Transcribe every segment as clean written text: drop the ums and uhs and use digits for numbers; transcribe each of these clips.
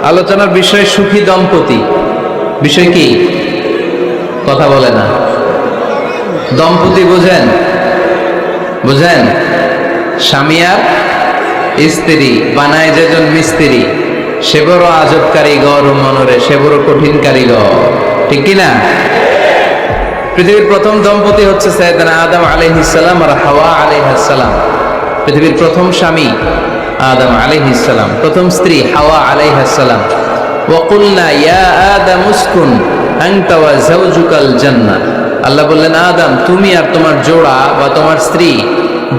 আলোচনার বিষয় সুখী দম্পতি। বিষয় কি? কথা বলে না। দম্পতি বোঝেন? বুঝেন? স্বামী আর স্ত্রী বানায় যেজন মিস্ত্রি, সে বড় আজব কারিগর ও মনরে সে বড় কঠিন কারিগর। ঠিক কিনা? পৃথিবীর প্রথম দম্পতি হচ্ছে সাইয়েদনা আদম আলাইহিস সালাম আর হাওয়া আলাইহিস সালাম। পৃথিবীর প্রথম স্বামী আদম আলাইহিস সালাম, প্রথম স্ত্রী হাওয়া আলাইহিস সালাম। ওয়া কুলনা ইয়া আদম উসকুন আনতা ওয়া যাওজুকাল জান্নাহ। আল্লাহ বললেন, আদম তুমি আর তোমার জোড়া বা তোমার স্ত্রী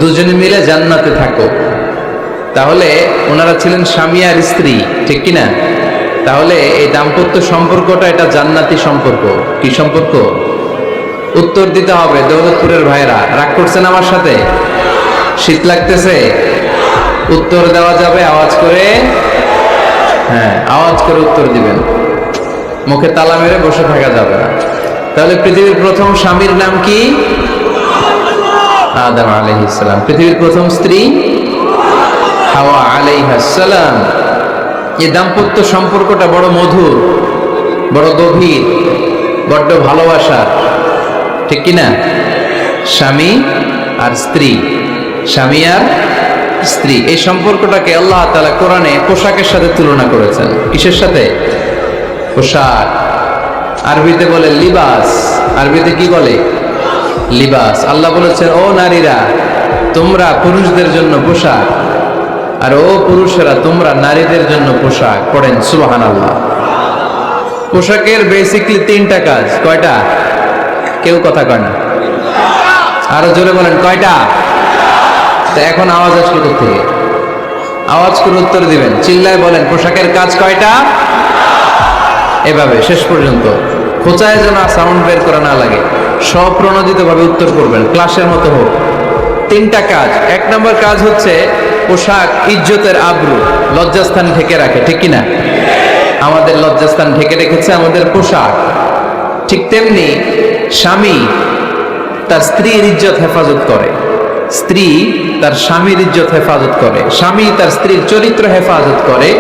দুজনে মিলে জান্নাতে থাকো। তাহলে ওনারা ছিলেন স্বামী আর স্ত্রী, ঠিক কিনা? তাহলে এই দাম্পত্য সম্পর্কটা এটা জান্নাতি সম্পর্ক। কি সম্পর্ক? উত্তর দিতে হবে। দৌলতপুরের ভাইরা রাগ করছেন আমার সাথে? শীত লাগতেছে? উত্তর দেওয়া যাবে আওয়াজ করে? হ্যাঁ, আওয়াজ করে উত্তর দিবেন, মুখে তালা মেরে বসে থাকা যাবে না। তাহলে পৃথিবীর প্রথম স্বামীর নাম কি? আদম আলাইহিস সালাম। পৃথিবীর প্রথম স্ত্রী হাওয়া আলাইহিস সালাম। এই দাম্পত্য সম্পর্কটা বড় মধুর, বড় গভীর, বড্ড ভালোবাসার। ঠিক কিনা? স্বামী আর স্ত্রী, স্বামী আর স্ত্রী, এই সম্পর্কটাকে আল্লাহ তাআলা কোরআনে পোশাকের সাথে তুলনা করেছেন। কিসের সাথে? পোশাক। আরবিতে বলে লিবাস। আরবিতে কি বলে? লিবাস। আল্লাহ বলেছেন, ও নারীরা তোমরা পুরুষদের জন্য পোশাক, আর ও পুরুষেরা তোমরা নারীদের জন্য পোশাক। পড়েন সুবহানাল্লাহ। পোশাকের বেসিকলি তিনটা কাজ। কয়টা? কেউ কথা কয় না। আরো জোরে বলেন, কয়টা? তো এখন আওয়াজ আসলো থেকে? আওয়াজ করে উত্তর দিবেন, চিল্লায় বলেন পোশাকের কাজ কয়টা? এভাবে শেষ পর্যন্ত খোঁচায় যেন সাউন্ড বের করা না লাগে, স্বপ্রণোদিত ভাবে উত্তর করবেন, ক্লাসের মতো হোক। তিনটা কাজ। এক নম্বর কাজ হচ্ছে পোশাক ইজ্জতের আবরু, লজ্জাস্থান ঢেকে রাখে। ঠিক কিনা? আমাদের লজ্জাস্থান ঢেকে রেখেছে আমাদের পোশাক। ঠিক তেমনি স্বামী তার স্ত্রীর ইজ্জত হেফাজত করে, স্ত্রী তার স্বামীর ইজ্জত হেফাজত করে, স্বামী তার স্ত্রীর চরিত্র হেফাজত করে,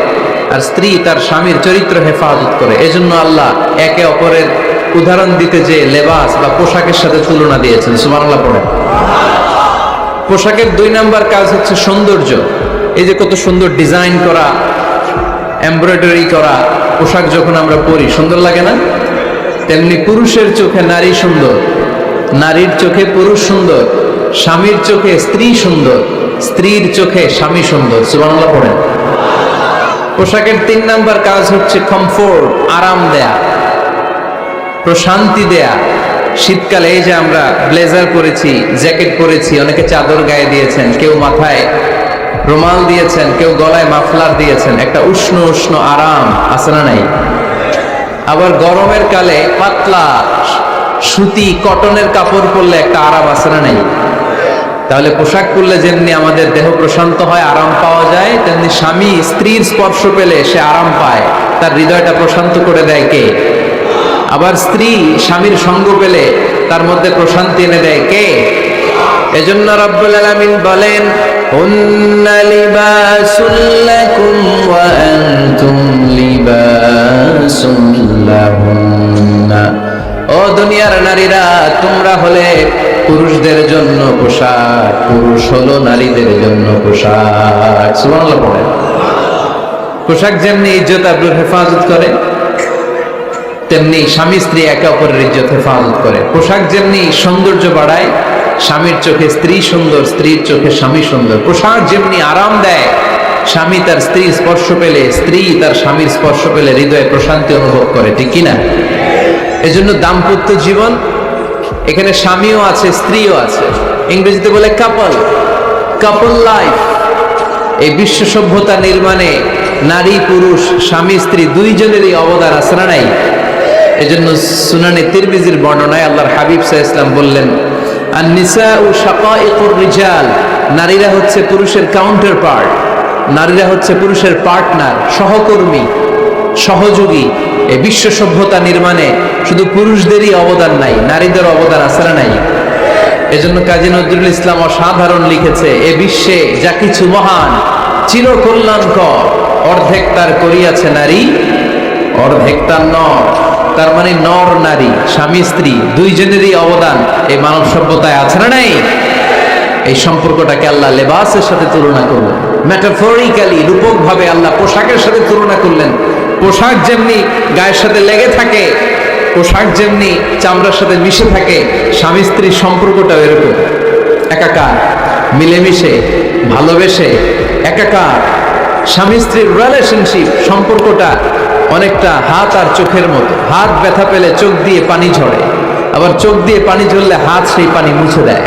আর স্ত্রী তার স্বামীর চরিত্র হেফাজত করে। এজন্য আল্লাহ একে অপরের উদাহরণ দিতে যে লেবাস বা পোশাকের সাথে তুলনা দিয়েছেন। সুবহানাল্লাহ পড়েন। পোশাকের দুই নাম্বার কাজ হচ্ছে সৌন্দর্য। এই যে কত সুন্দর ডিজাইন করা, এমব্রয়ডারি করা পোশাক যখন আমরা পরি সুন্দর লাগে না? তেমনি পুরুষের চোখে নারী সুন্দর, নারীর চোখে পুরুষ সুন্দর, স্বামীর চোখে স্ত্রী সুন্দর, স্ত্রীর চোখে স্বামী সুন্দর। সুবহানাল্লাহ পড়েন। পোশাকের তিন নাম্বার কাজ হচ্ছে কমফোর্ট, আরাম দেয়া, প্রশান্তি দেয়া। শীতকালে এই যে আমরা ব্লেজার পরেছি, জ্যাকেট পরেছি, অনেকে চাদর গায়ে দিয়েছেন, কেউ মাথায় রুমাল দিয়েছেন, কেউ গলায় মাফলার দিয়েছেন, একটা উষ্ণ উষ্ণ আরাম আছে না নাই? আবার গরমের কালে পাতলা সুতি কটনের কাপড় পরলে একটা আরাম আছে না নাই? তাহলে পোশাক পরলে যেমনি আমাদের দেহ প্রশান্ত হয়, আরাম পাওয়া যায়, তেমনি স্বামী স্ত্রীর স্পর্শ পেলে সে আরাম পায়, তার হৃদয়টা প্রশান্ত করে দেয় কে? আবার স্ত্রী স্বামীর সঙ্গ পেলে তার মধ্যে প্রশান্তি এনে দেয় কে? এজন্য রব্বুল আলামিন বলেন, হুন্না লিবাসুল লাকুম ওয়া আনতুম লিবাসুল লাহুন্না। ও দুনিয়ার নারীরা, তোমরা হলে পুরুষদের জন্য পোশাক, পুরুষ হলো নারীদের জন্য পোশাক। সুবহানাল্লাহ পড়েন। পোশাক যেমনি ইজ্জত আবরুর হেফাজত করে, তেমনি স্বামী স্ত্রী একে অপরের ইজ্জত হেফাজত করে। পোশাক যেমনি সৌন্দর্য বাড়ায়, স্বামীর চোখে স্ত্রী সুন্দর, স্ত্রীর চোখে স্বামী সুন্দর। পোশাক যেমনি আরাম দেয়, স্বামী তার স্ত্রীর স্পর্শ পেলে, স্ত্রী তার স্বামীর স্পর্শ পেলে হৃদয়ে প্রশান্তি অনুভব করে। ঠিক কিনা? এজন্য দাম্পত্য জীবন, এখানে স্বামীও আছে স্ত্রীও আছে, ইংরেজিতে বলে কাপল, কাপল লাইফ। এই বিশ্ব সভ্যতা নির্মাণে নারী পুরুষ, স্বামী স্ত্রী দুইজনেরই অবদান আছে না নাই? এজন্য সুনানে তিরমিজির বর্ণনায় আল্লাহর হাবিব সাল্লাল্লাহু আলাইহি ওয়াসাল্লাম বললেন, আন-নিসাউ শাকাঈকুর রিজাল। নারীরা হচ্ছে পুরুষের কাউন্টার পার্ট, নারীরা হচ্ছে পুরুষের পার্টনার, সহকর্মী, সহযোগী। এই বিশ্ব সভ্যতা নির্মাণে শুধু পুরুষদেরই অবদান নাই, নারীদের অবদান আছে না নাই? এজন্য কাজী নজরুল ইসলাম অসাধারণ লিখেছে, এ বিশ্বে যা কিছু মহান চির কল্যাণকর অর্ধেক তার করিয়াছে নারী, অর্ধেক তার নর। তার মানে নর নারী, স্বামী স্ত্রী দুইজনেরই অবদান এই মানব সভ্যতায় আছে না নাই? এই সম্পর্কটাকে আল্লাহ লেবাসের সাথে তুলনা করলেন, মেটাফরিক্যালি, রূপক ভাবে আল্লাহ পোশাকের সাথে তুলনা করলেন। পোশাক যেমনি গায়ের সাথে লেগে থাকে, পোশাক যেমনি চামড়ার সাথে মিশে থাকে, স্বামী স্ত্রীর সম্পর্কটাও এরকম একাকার, মিলেমিশে ভালোবেসে একাকার। স্বামী স্ত্রীর রিলেশনশিপ সম্পর্কটা অনেকটা হাত আর চোখের মতো। হাত ব্যথা পেলে চোখ দিয়ে পানি ঝরে, আবার চোখ দিয়ে পানি ঝরলে হাত সেই পানি মুছে দেয়।